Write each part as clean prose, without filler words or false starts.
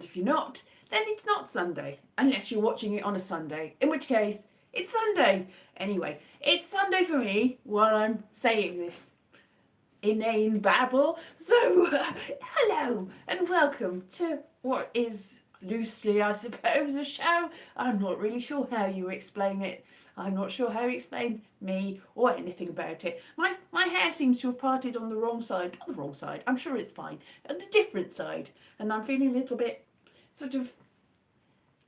if you're not, then it's not Sunday, unless you're watching it on a Sunday, in which case it's Sunday. Anyway, it's Sunday for me while I'm saying this inane babble. So, hello and welcome to what is loosely, I suppose, a show. I'm not really sure how you explain it. I'm not sure how you explain me or anything about it. My hair seems to have parted on the wrong side. On the wrong side. I'm sure it's fine. On the different side. And I'm feeling a little bit sort of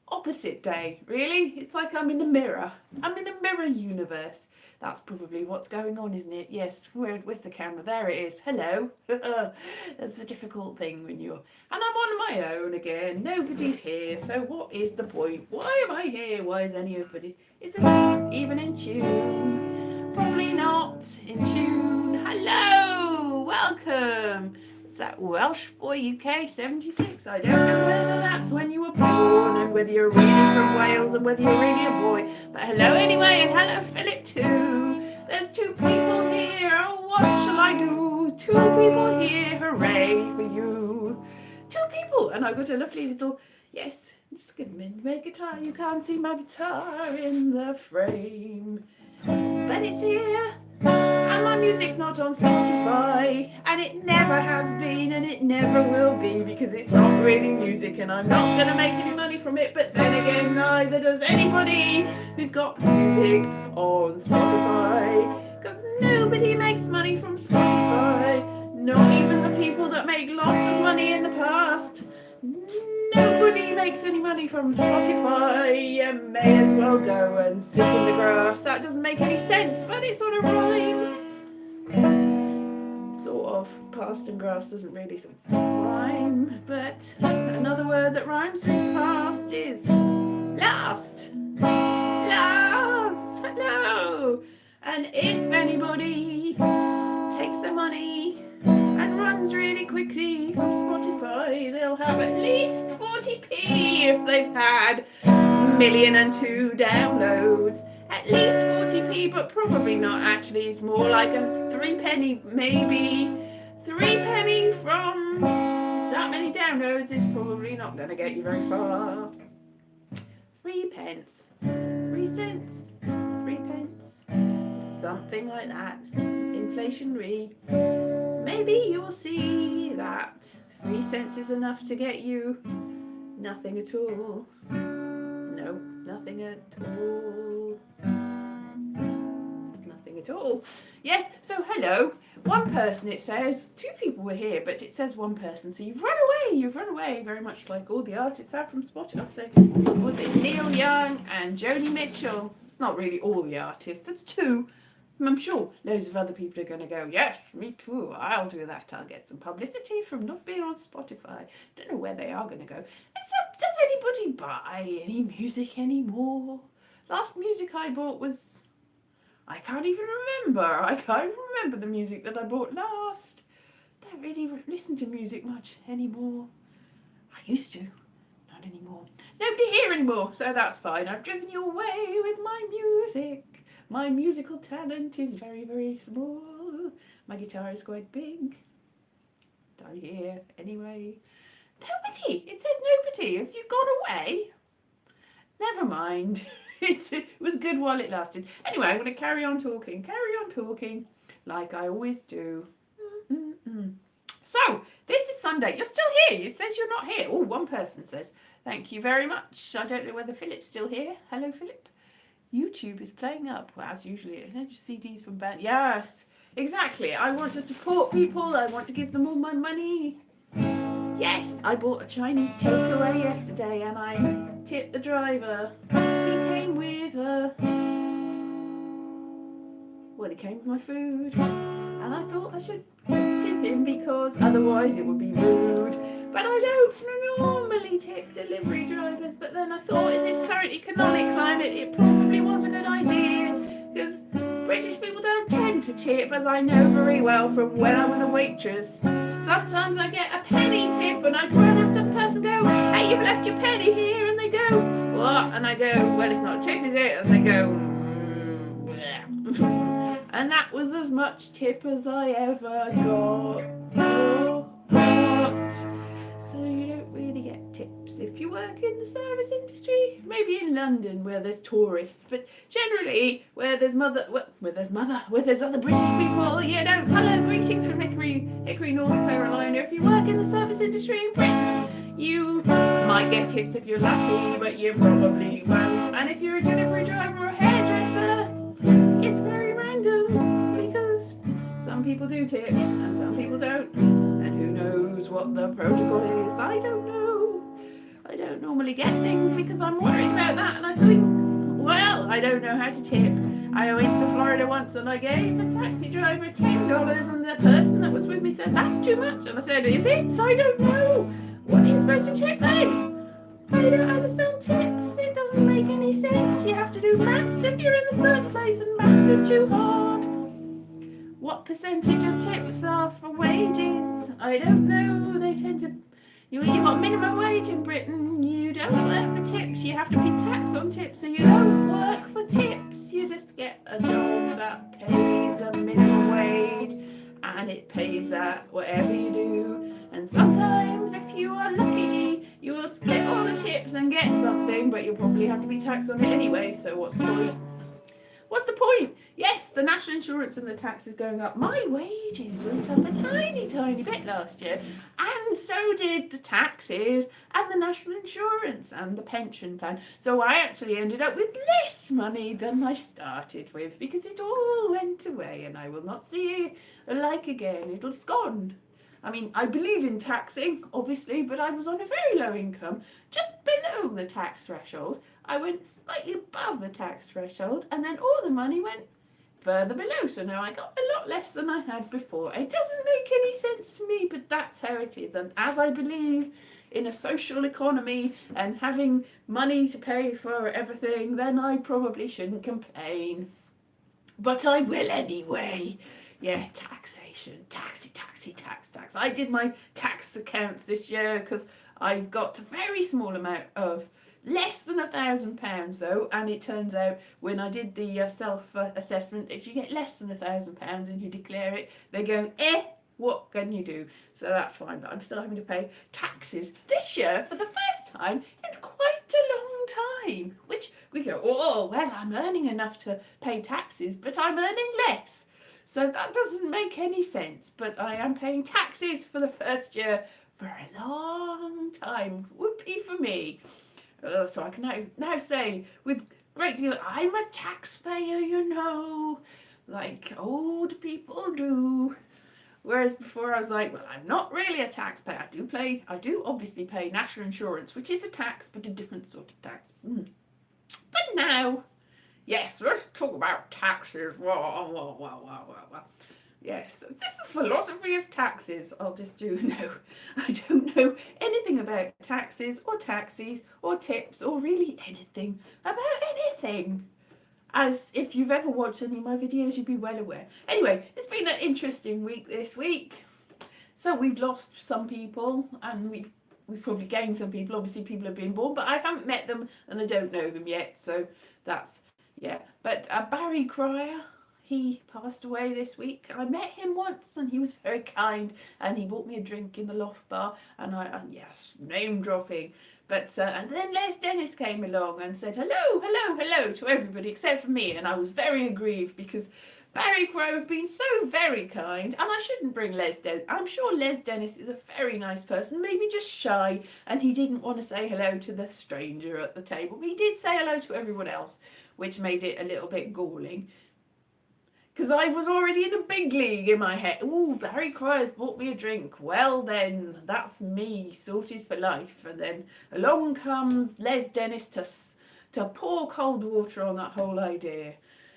opposite day, really. It's like I'm in a mirror. I'm in a mirror universe. That's probably what's going on, isn't it? Yes. Where's the camera? There it is. Hello. That's a difficult thing when you're... And I'm on my own again. Nobody's here. So what is the point? Why am I here? Why is anybody... Is it even in tune? Probably not in tune. Hello. Welcome. It's that Welsh Boy UK 76. I don't know whether that's when you were born and whether you're really from Wales and whether you're really a boy. But hello anyway, and hello Philip too. There's two people here. Oh, what shall I do? Two people here. Hooray for you. Two people. And I've got a lovely little, yes, it's good my guitar. You can't see my guitar in the frame, but it's here. And my music's not on Spotify, and it never has been, and it never will be, because it's not really music, and I'm not going to make any money from it. But then again, neither does anybody who's got music on Spotify, because nobody makes money from Spotify, not even the people that make lots of money in the past. Nobody makes any money from Spotify. You may as well go and sit in the grass. That doesn't make any sense, but it sort of rhymes. Sort of. Past and grass doesn't really sort of rhyme, but another word that rhymes with past is last. Last. Hello. And if anybody takes their money and runs really quickly from Spotify, they'll have at least 40p if they've had 1,000,002 downloads. At least 40p, but probably not actually. It's more like a 3p, maybe. 3p from that many downloads is probably not going to get you very far. 3 pence. 3 cents. 3 pence. Something like that. Inflationary. Maybe you will see that 3 cents is enough to get you nothing at all. No, nothing at all. Nothing at all. Yes, so hello. One person, it says. Two people were here, but it says one person. So you've run away. You've run away, very much like all the artists have from Spotify. So was it Neil Young and Joni Mitchell? It's not really all the artists. It's two. I'm sure loads of other people are going to go, yes, me too, I'll do that. I'll get some publicity from not being on Spotify. Don't know where they are going to go. Except, does anybody buy any music anymore? Last music I bought was... I can't even remember. I can't even remember the music that I bought last. Don't really listen to music much anymore. I used to. Not anymore. Nobody here anymore, so that's fine. I've driven you away with my music. My musical talent is very, very small. My guitar is quite big. Down here, anyway. Nobody! It says nobody. Have you gone away? Never mind. It was good while it lasted. Anyway, I'm going to carry on talking. Like I always do. So, this is Sunday. You're still here. It says you're not here. Oh, one person says, thank you very much. I don't know whether Philip's still here. Hello, Philip. YouTube is playing up, well, as usually. CDs from band. Yes, exactly. I want to support people. I want to give them all my money. Yes, I bought a Chinese takeaway yesterday and I tipped the driver. He came with he came with my food. And I thought I should tip him because otherwise it would be rude. But I don't normally tip delivery drivers, but then I thought in this current economic climate it probably was a good idea, because British people don't tend to tip, as I know very well from when I was a waitress. Sometimes I get a penny tip and I'd run after the person and go, hey, you've left your penny here, and they go, what? And I go, well, it's not a tip, is it? And they go, and that was as much tip as I ever got. So you don't really get tips if you work in the service industry, maybe in London where there's tourists, but generally where there's other British people, you know, hello, greetings from Hickory, North Carolina. If you work in the service industry in Britain, you might get tips if you're lucky, but you probably won't. And if you're a delivery driver or a hairdresser, it's very random because some people do tip and some people don't. And who knows what the protocol is? I don't know. I don't normally get things because I'm worried about that, and I think, well, I don't know how to tip. I went to Florida once and I gave the taxi driver $10, and the person that was with me said, that's too much. And I said, is it? So I don't know. What are you supposed to tip then? I don't understand tips. It doesn't make any sense. You have to do maths if you're in the third place, and maths is too hard. What percentage of tips are for wages? I don't know. They tend to... You've got minimum wage in Britain. You don't work for tips. You have to pay tax on tips, so you don't work for tips. You just get a job that pays a minimum wage, and it pays that whatever you do. And sometimes, if you are lucky, you will split all the tips and get something, but you'll probably have to be taxed on it anyway, so what's the point? What's the point? Yes, the national insurance and the tax is going up. My wages went up a tiny bit last year, and so did the taxes and the national insurance and the pension plan. So I actually ended up with less money than I started with because it all went away and I will not see it like again. It's gone. I mean, I believe in taxing, obviously, but I was on a very low income, just below the tax threshold. I went slightly above the tax threshold, and then all the money went further below. So now I got a lot less than I had before. It doesn't make any sense to me, but that's how it is. And as I believe in a social economy and having money to pay for everything, then I probably shouldn't complain. But I will anyway. Yeah, taxation, tax. I did my tax accounts this year because I've got a very small amount of less than £1,000 though, and it turns out when I did the self-assessment, if you get less than £1,000 and you declare it, they go, what can you do? So that's fine, but I'm still having to pay taxes this year for the first time in quite a long time, which we go, oh, well, I'm earning enough to pay taxes, but I'm earning less. So that doesn't make any sense, but I am paying taxes for the first year for a long time. Whoopee for me. So I can now say with great deal, I'm a taxpayer, you know, like old people do. Whereas before I was like, well, I'm not really a taxpayer. I do obviously pay national insurance, which is a tax, but a different sort of tax. But now... Yes, let's talk about taxes. Yes, this is philosophy of taxes. I'll just do no. I don't know anything about taxes or taxis or tips or really anything about anything. As if you've ever watched any of my videos, you'd be well aware. Anyway, it's been an interesting week this week. So we've lost some people and we've probably gained some people. Obviously people have been born, but I haven't met them and I don't know them yet. So that's... Yeah, but Barry Cryer, he passed away this week. I met him once and he was very kind and he bought me a drink in the Loft Bar and yes, name dropping. But and then Les Dennis came along and said hello to everybody except for me, and I was very aggrieved because Barry Cryer have been so very kind, and I shouldn't bring Les Dennis. I'm sure Les Dennis is a very nice person, maybe just shy, and he didn't want to say hello to the stranger at the table. He did say hello to everyone else, which made it a little bit galling. Because I was already in a big league in my head. Ooh, Barry Cryer's bought me a drink. Well then, that's me, sorted for life. And then along comes Les Dennis to pour cold water on that whole idea.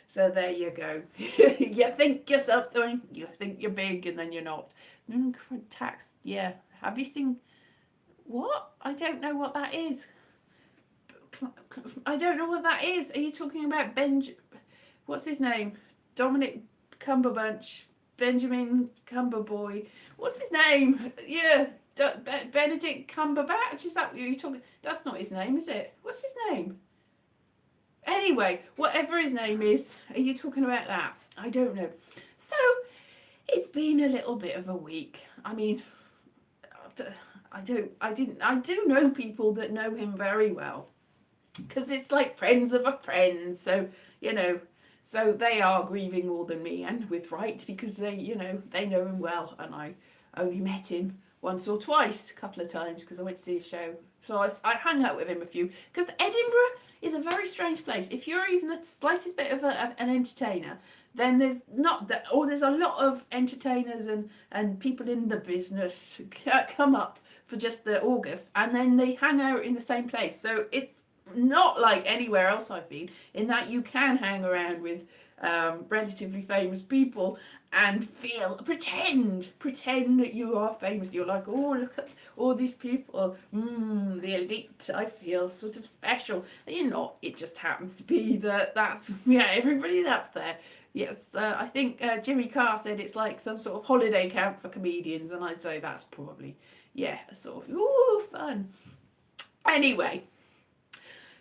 So there you go. You think you're something, you think you're big, and then you're not. Tax, yeah. Have you seen... What? I don't know what that is. I don't know what that is. Are you talking about what's his name? Dominic Cumberbatch, Benjamin Cumberboy. What's his name? Yeah, Benedict Cumberbatch. Is that what you're talking? That's not his name, is it? What's his name? Anyway, whatever his name is, are you talking about that? I don't know. So, it's been a little bit of a week. I mean, I do know people that know him very well, because it's like friends of a friend. So, so they are grieving more than me, and with right, because they know him well, and I only met him once or twice, a couple of times, because I went to see a show. So I hung out with him a few, because Edinburgh is a very strange place. If you're even the slightest bit of an entertainer, then there's not that, or there's a lot of entertainers and people in the business come up for just the August, and then they hang out in the same place. So it's not like anywhere else I've been, in that you can hang around with relatively famous people and pretend that you are famous. You're like, oh, look at all these people, the elite. I feel sort of special. And you're not. It just happens to be that's everybody's up there. Yes, I think Jimmy Carr said it's like some sort of holiday camp for comedians, and I'd say that's probably a sort of fun. Anyway.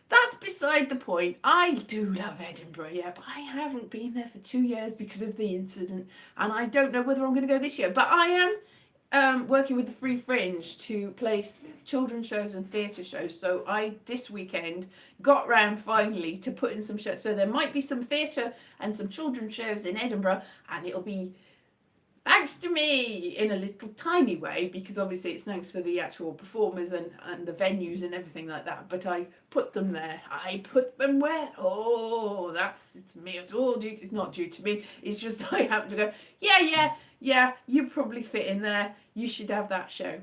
That's beside the point. I do love Edinburgh, but I haven't been there for 2 years because of the incident, and I don't know whether I'm going to go this year. But I am working with the Free Fringe to place children's shows and theatre shows. So I, this weekend, got round finally to put in some shows. So there might be some theatre and some children's shows in Edinburgh, and it'll be thanks to me in a little tiny way, because obviously it's thanks for the actual performers and the venues and everything like that, but I put them there. I put them where? Oh, it's me. It's all due to, it's not due to me. It's just I happen to go, yeah, you probably fit in there. You should have that show.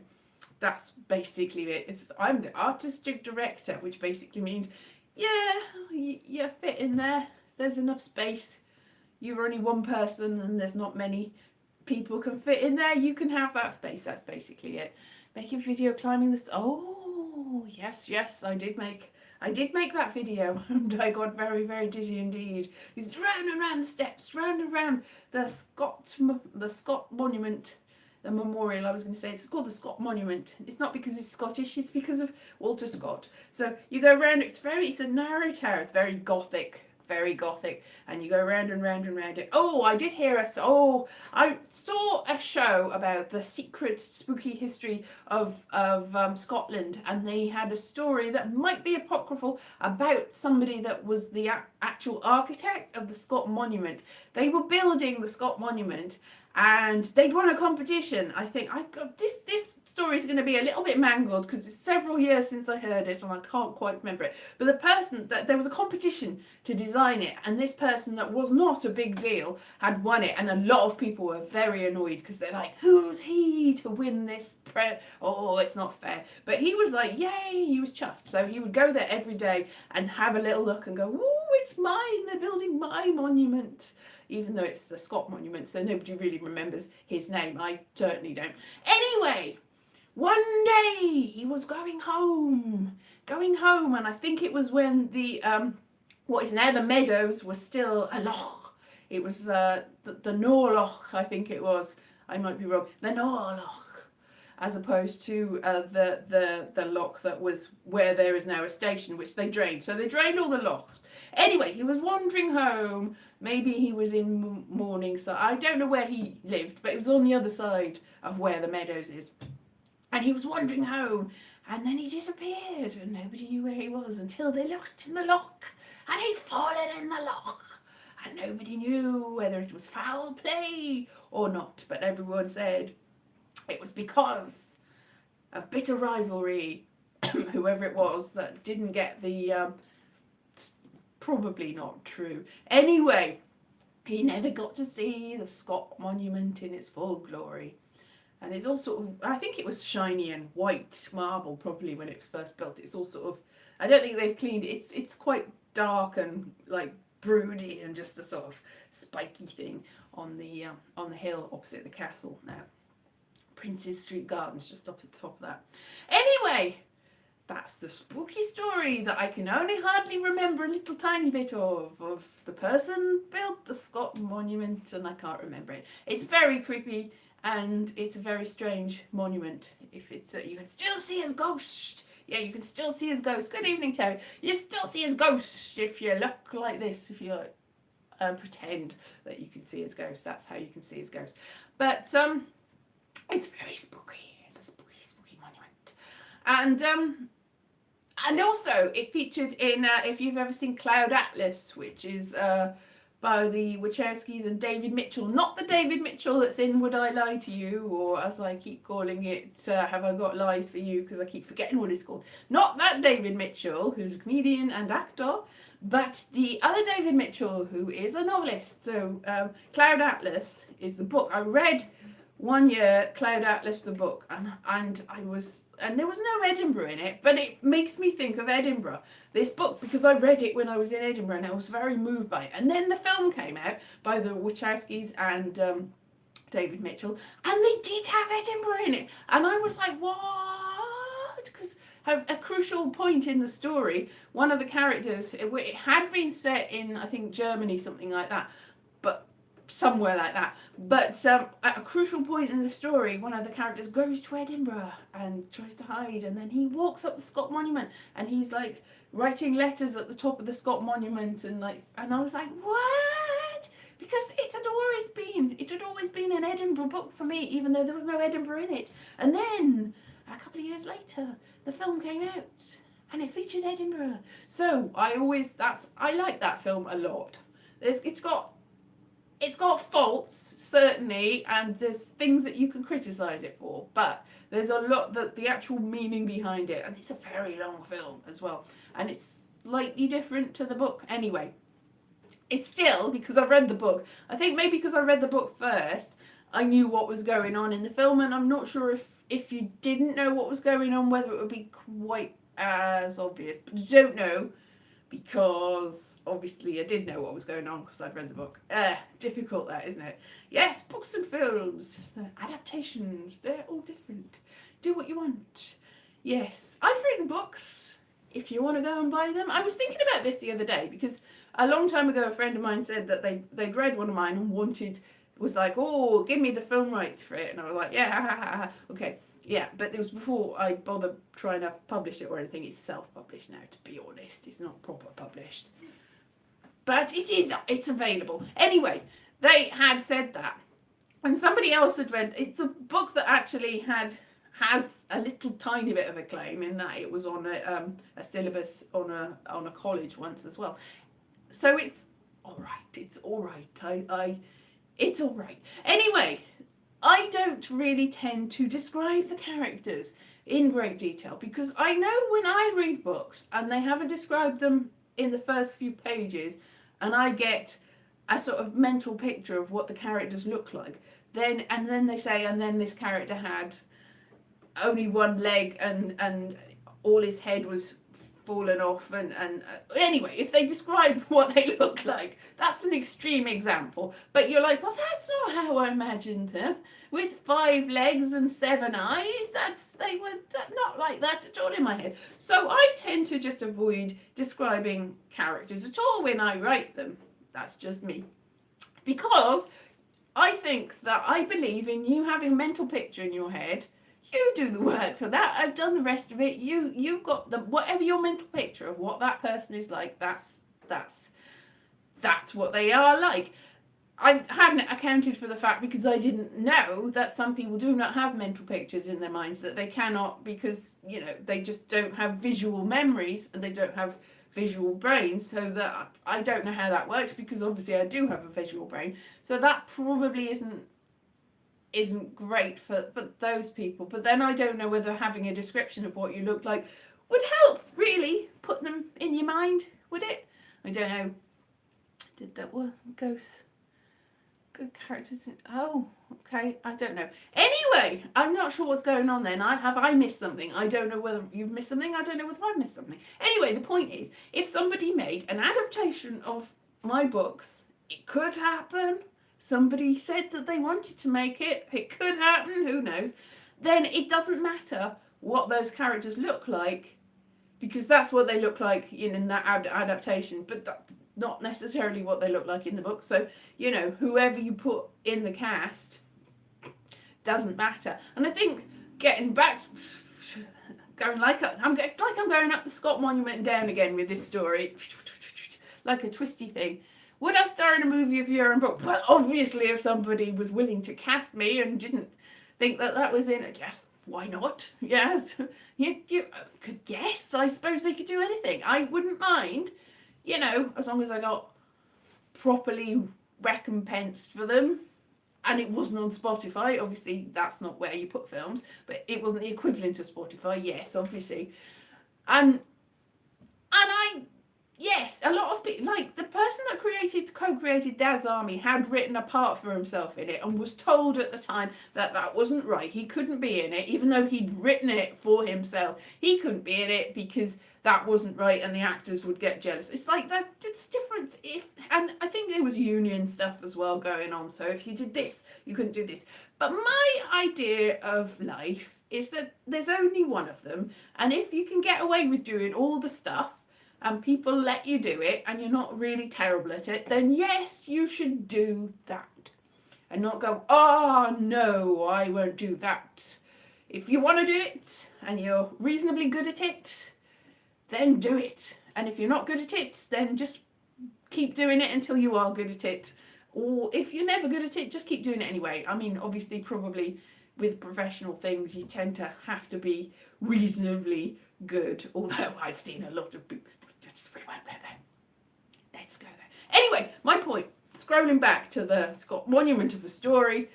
That's basically it. I'm the artistic director, which basically means, you fit in there. There's enough space. You're only one person and there's not many people can fit in there. You can have that space. That's basically it. Make a video climbing this. Oh yes, I did make that video, and I got very, very dizzy indeed. It's round and round the steps, round and round the Scott Monument, the memorial. I was going to say it's called the Scott Monument. It's not because it's Scottish. It's because of Walter Scott. So you go around. It's a narrow tower. It's very gothic, and you go round and round and round it. Oh, I did hear I saw a show about the secret spooky history of Scotland, and they had a story that might be apocryphal about somebody that was the actual architect of the Scott Monument. They were building the Scott Monument, and they'd won a competition. I think this story is going to be a little bit mangled because it's several years since I heard it and I can't quite remember it. But the person that there was a competition to design it, and this person that was not a big deal had won it, and a lot of people were very annoyed because they're like, who's he to win this? Oh, it's not fair. But he was like, yay, he was chuffed. So he would go there every day and have a little look and go, oh, it's mine, they're building my monument. Even though it's the Scott Monument, so nobody really remembers his name. I certainly don't. Anyway, one day he was going home, and I think it was when the what is now the Meadows was still a loch. It was the Norloch, I think it was. I might be wrong. The Norloch, as opposed to the loch that was where there is now a station, which they drained. So they drained all the lochs. Anyway, he was wandering home. Maybe he was in Morningside. I don't know where he lived, but it was on the other side of where the Meadows is. And he was wandering home, and then he disappeared, and nobody knew where he was until they looked in the loch, and he'd fallen in the loch, and nobody knew whether it was foul play or not. But everyone said it was because of bitter rivalry, whoever it was that didn't get the... probably not true. Anyway, he never got to see the Scott Monument in its full glory. And it's all sort of, I think it was shiny and white marble probably when it was first built. It's all sort of, I don't think they've cleaned it. It's quite dark and like broody and just a sort of spiky thing on the hill opposite the castle now. Prince's Street Gardens just up at the top of that. Anyway, that's the spooky story that I can only hardly remember a little tiny bit of the person built the Scott Monument, and I can't remember it. It's very creepy, and it's a very strange monument. If it's you can still see his ghost. Yeah, you can still see his ghost. Good evening, Terry. You still see his ghost if you look like this. If you pretend that you can see his ghost, that's how you can see his ghost. But it's very spooky. It's a spooky monument. And also it featured in, if you've ever seen Cloud Atlas, which is by the Wachowskis and David Mitchell, not the David Mitchell that's in Would I Lie to You, or as I keep calling it, Have I Got Lies for You, because I keep forgetting what it's called. Not that David Mitchell, who's a comedian and actor, but the other David Mitchell, who is a novelist. So Cloud Atlas is the book. I read one year Cloud Atlas the book, and there was no Edinburgh in it, but it makes me think of Edinburgh, this book, because I read it when I was in Edinburgh and I was very moved by it. And then the film came out by the Wachowskis and David Mitchell, and they did have Edinburgh in it, and I was like, what? Because a crucial point in the story, one of the characters, it had been set in, I think, Germany, something like that, but somewhere like that. But at a crucial point in the story, one of the characters goes to Edinburgh and tries to hide, and then he walks up the Scott Monument, and he's like writing letters at the top of the Scott Monument, and I was like, what? Because it had always been an Edinburgh book for me, even though there was no Edinburgh in it. And then a couple of years later, the film came out, and it featured Edinburgh. So I like that film a lot. It's got faults, certainly, and there's things that you can criticise it for, but there's a lot that the actual meaning behind it, and it's a very long film as well, and it's slightly different to the book. Anyway, it's still, because I read the book, I think maybe because I read the book first, I knew what was going on in the film, and I'm not sure if you didn't know what was going on, whether it would be quite as obvious, but I don't know. Because obviously I did know what was going on because I'd read the book. Difficult that, isn't it? Yes, books and films, adaptations, they're all different. Do what you want. Yes, I've written books if you want to go and buy them. I was thinking about this the other day because a long time ago a friend of mine said that they'd read one of mine and was like, oh, give me the film rights for it. And I was like, yeah, okay. Yeah, but it was before I bothered trying to publish it or anything. It's self-published now, to be honest. It's not proper published. But it's available. Anyway, they had said that. And somebody else had read, it's a book that actually has a little tiny bit of a claim in that it was on a syllabus on a college once as well. So it's all right. It's all right. It's all right. Anyway, I don't really tend to describe the characters in great detail because I know when I read books and they haven't described them in the first few pages and I get a sort of mental picture of what the characters look like, then they say, and then this character had only one leg and all his head was fallen off and anyway, if they describe what they look like, that's an extreme example, but you're like, well, that's not how I imagined them, with 5 legs and 7 eyes. They were not like that at all in my head. So I tend to just avoid describing characters at all when I write them. That's just me, because I believe in you having a mental picture in your head. You do the work for that. I've done the rest of it. You've got whatever your mental picture of what that person is like. That's what they are like. I hadn't accounted for the fact, because I didn't know that some people do not have mental pictures in their minds, that they cannot, because they just don't have visual memories and they don't have visual brains. So that I don't know how that works, because obviously I do have a visual brain. So that probably isn't great for those people. But then I don't know whether having a description of what you look like would help really put them in your mind, would it? I don't know. Did that work? Good characters. Oh, okay. I don't know. Anyway, I'm not sure what's going on then. I missed something? I don't know whether you've missed something. I don't know whether I've missed something. Anyway, the point is, if somebody made an adaptation of my books, it could happen. Somebody said that they wanted to make it. It could happen. Who knows? Then it doesn't matter what those characters look like, because that's what they look like in that adaptation. But that's not necessarily what they look like in the book. So, whoever you put in the cast doesn't matter. And I think getting back, it's like I'm going up the Scott Monument and down again with this story, like a twisty thing. Would I star in a movie of your own book? Well, obviously, if somebody was willing to cast me and didn't think that was in it, yes, why not? Yes, you could guess. I suppose they could do anything. I wouldn't mind, as long as I got properly recompensed for them. And it wasn't on Spotify. Obviously, that's not where you put films, but it wasn't the equivalent of Spotify. Yes, obviously. And yes, a lot of people, like the person that co-created Dad's Army had written a part for himself in it and was told at the time that that wasn't right. He couldn't be in it, even though he'd written it for himself. He couldn't be in it because that wasn't right and the actors would get jealous. It's like that, it's different. And I think there was union stuff as well going on. So if you did this, you couldn't do this. But my idea of life is that there's only one of them. And if you can get away with doing all the stuff, and people let you do it and you're not really terrible at it, then yes, you should do that. And not go, oh no, I won't do that. If you want to do it and you're reasonably good at it, then do it. And if you're not good at it, then just keep doing it until you are good at it. Or if you're never good at it, just keep doing it anyway. I mean, obviously, probably with professional things, you tend to have to be reasonably good. Although I've seen a lot of people. We won't go there. Let's go there. Anyway, my point, scrolling back to the Scott Monument of a Story,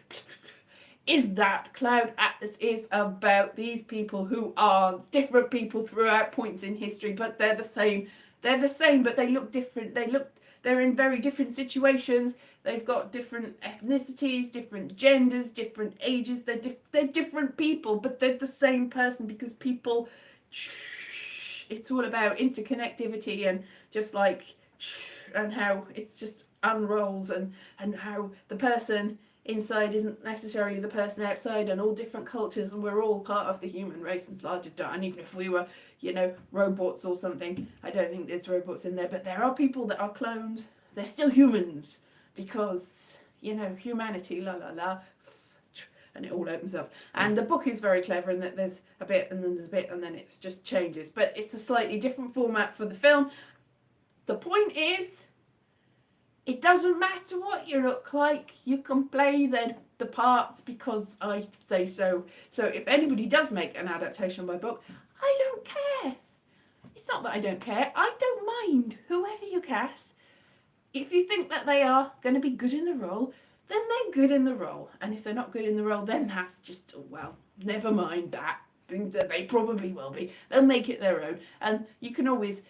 is that Cloud Atlas is about these people who are different people throughout points in history, but they're the same. They're the same, but they look different. They're in very different situations. They've got different ethnicities, different genders, different ages. They're different people, but they're the same person because people. It's all about interconnectivity and just like, and how it's just unrolls and how the person inside isn't necessarily the person outside, and all different cultures, and we're all part of the human race and blah, blah, blah. And even if we were, robots or something, I don't think there's robots in there, but there are people that are clones. They're still humans because, humanity, la la la. And it all opens up. And the book is very clever in that there's a bit and then there's a bit and then it just changes. But it's a slightly different format for the film. The point is, it doesn't matter what you look like. You can play the parts because I say so. So if anybody does make an adaptation of my book, I don't care. It's not that I don't care. I don't mind whoever you cast. If you think that they are going to be good in the role, then they're good in the role. And if they're not good in the role, then that's just, well, never mind that. They probably will be. They'll make it their own. And you can always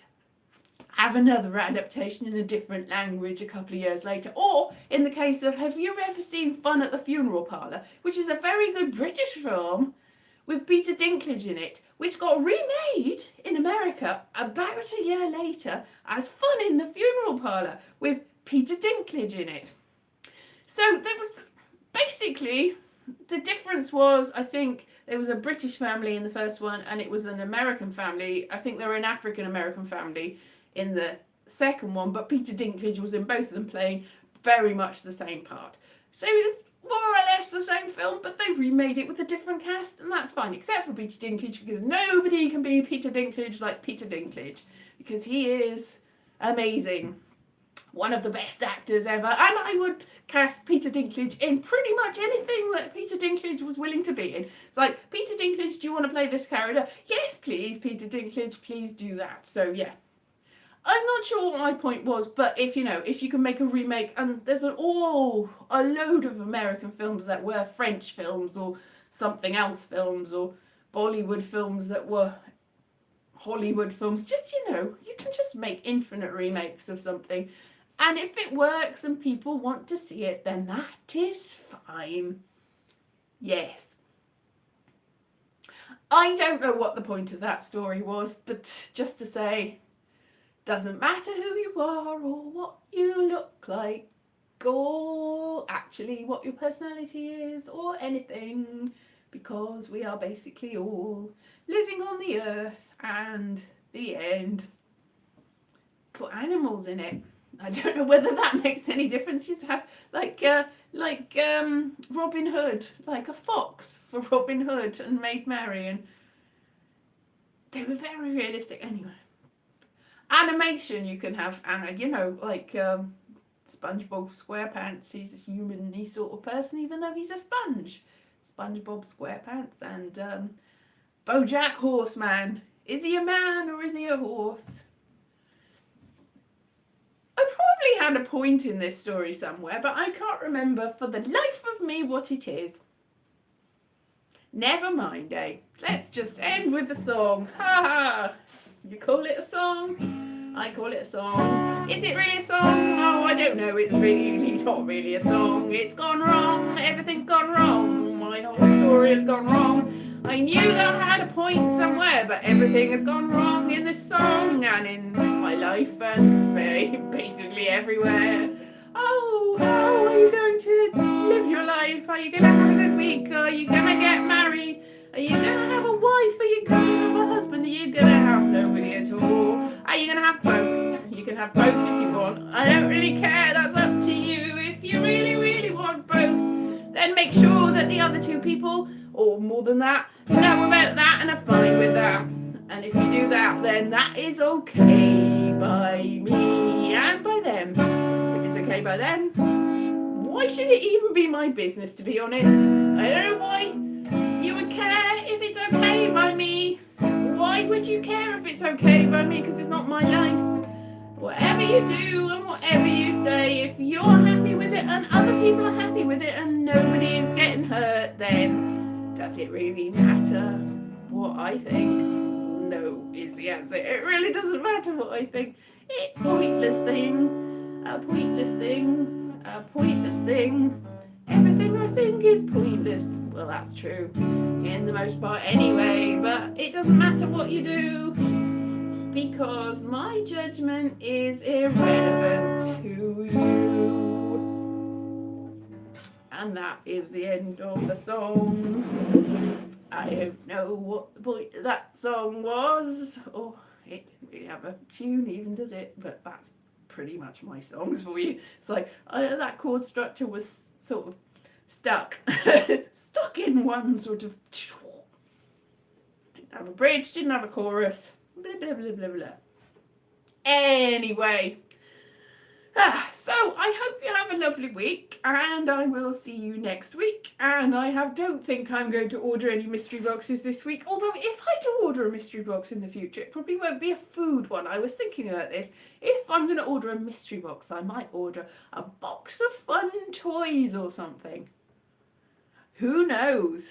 have another adaptation in a different language a couple of years later. Or, in the case of, have you ever seen Fun at the Funeral Parlour, which is a very good British film with Peter Dinklage in it, which got remade in America about a year later as Fun in the Funeral Parlour with Peter Dinklage in it. So there was basically, the difference was, I think there was a British family in the first one and it was an American family. I think they were an African American family in the second one, but Peter Dinklage was in both of them playing very much the same part. So it's more or less the same film, but they've remade it with a different cast, and that's fine, except for Peter Dinklage, because nobody can be Peter Dinklage like Peter Dinklage, because he is amazing. One of the best actors ever, and I would cast Peter Dinklage in pretty much anything that Peter Dinklage was willing to be in. It's like, Peter Dinklage, do you want to play this character? Yes, please, Peter Dinklage, please do that. So yeah, I'm not sure what my point was, but if you can make a remake, and there's a load of American films that were French films or something else films or Bollywood films that were Hollywood films, just you can just make infinite remakes of something. And if it works and people want to see it, then that is fine. Yes. I don't know what the point of that story was, but just to say, doesn't matter who you are or what you look like, or actually what your personality is or anything, because we are basically all living on the earth, and the end. Put animals in it. I don't know whether that makes any difference. You have like Robin Hood, like a fox for Robin Hood and Maid Marian. They were very realistic. Anyway, animation you can have, and like SpongeBob SquarePants. He's a human-y sort of person, even though he's a sponge. SpongeBob SquarePants and BoJack Horseman. Is he a man or is he a horse? I probably had a point in this story somewhere, but I can't remember for the life of me what it is. Never mind, eh? Let's just end with the song. Ha ha! You call it a song? I call it a song. Is it really a song? Oh, I don't know. It's really not really a song. It's gone wrong. Everything's gone wrong. My whole story has gone wrong. I knew that I had a point somewhere, but everything has gone wrong in this song and in my life and basically everywhere. Oh, how are you going to live your life? Are you going to have a good week? Are you going to get married? Are you going to have a wife? Are you going to have a husband? Are you going to have nobody at all? Are you going to have both? You can have both if you want. I don't really care. That's up to you. If you really, really want both, then make sure that the other two people, or more than that, know about that and are fine with that. And if you do that, then that is okay by me and by them. If it's okay by them, why should it even be my business, to be honest? I don't know why you would care if it's okay by me. Why would you care if it's okay by me? Because it's not my life. Whatever you do and whatever you say, if you're happy with it and other people are happy with it and nobody is getting hurt, then does it really matter what I think? No is the answer. It really doesn't matter what I think. It's a pointless thing. A pointless thing. A pointless thing. Everything I think is pointless. Well, that's true in the most part anyway, but it doesn't matter what you do because my judgment is irrelevant to you. And that is the end of the song. I don't know what the point of that song was. Oh, it didn't really have a tune even, does it? But that's pretty much my songs for you. It's like that chord structure was sort of stuck. Stuck in one sort of... Didn't have a bridge, didn't have a chorus. Blah, blah, blah, blah, blah. Anyway. So I hope you have a lovely week and I will see you next week. And I don't think I'm going to order any mystery boxes this week. Although if I do order a mystery box in the future, it probably won't be a food one. I was thinking about this. If I'm going to order a mystery box, I might order a box of fun toys or something. Who knows?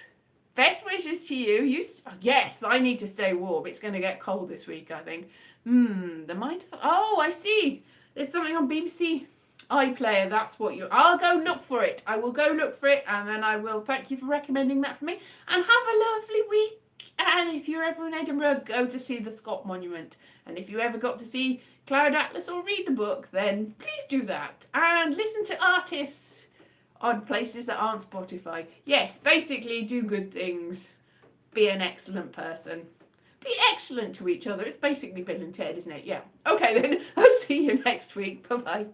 Best wishes to you. Yes, I need to stay warm. It's going to get cold this week, I think. Oh, I see. There's something on BBC iPlayer. That's what I'll go look for it. I will go look for it and then I will thank you for recommending that for me. And have a lovely week. And if you're ever in Edinburgh, go to see the Scott Monument. And if you ever got to see Cloud Atlas or read the book, then please do that. And listen to artists on places that aren't Spotify. Yes, basically do good things. Be an excellent person. Be excellent to each other. It's basically Bill and Ted, isn't it? Yeah. Okay then. I'll see you next week. Bye-bye.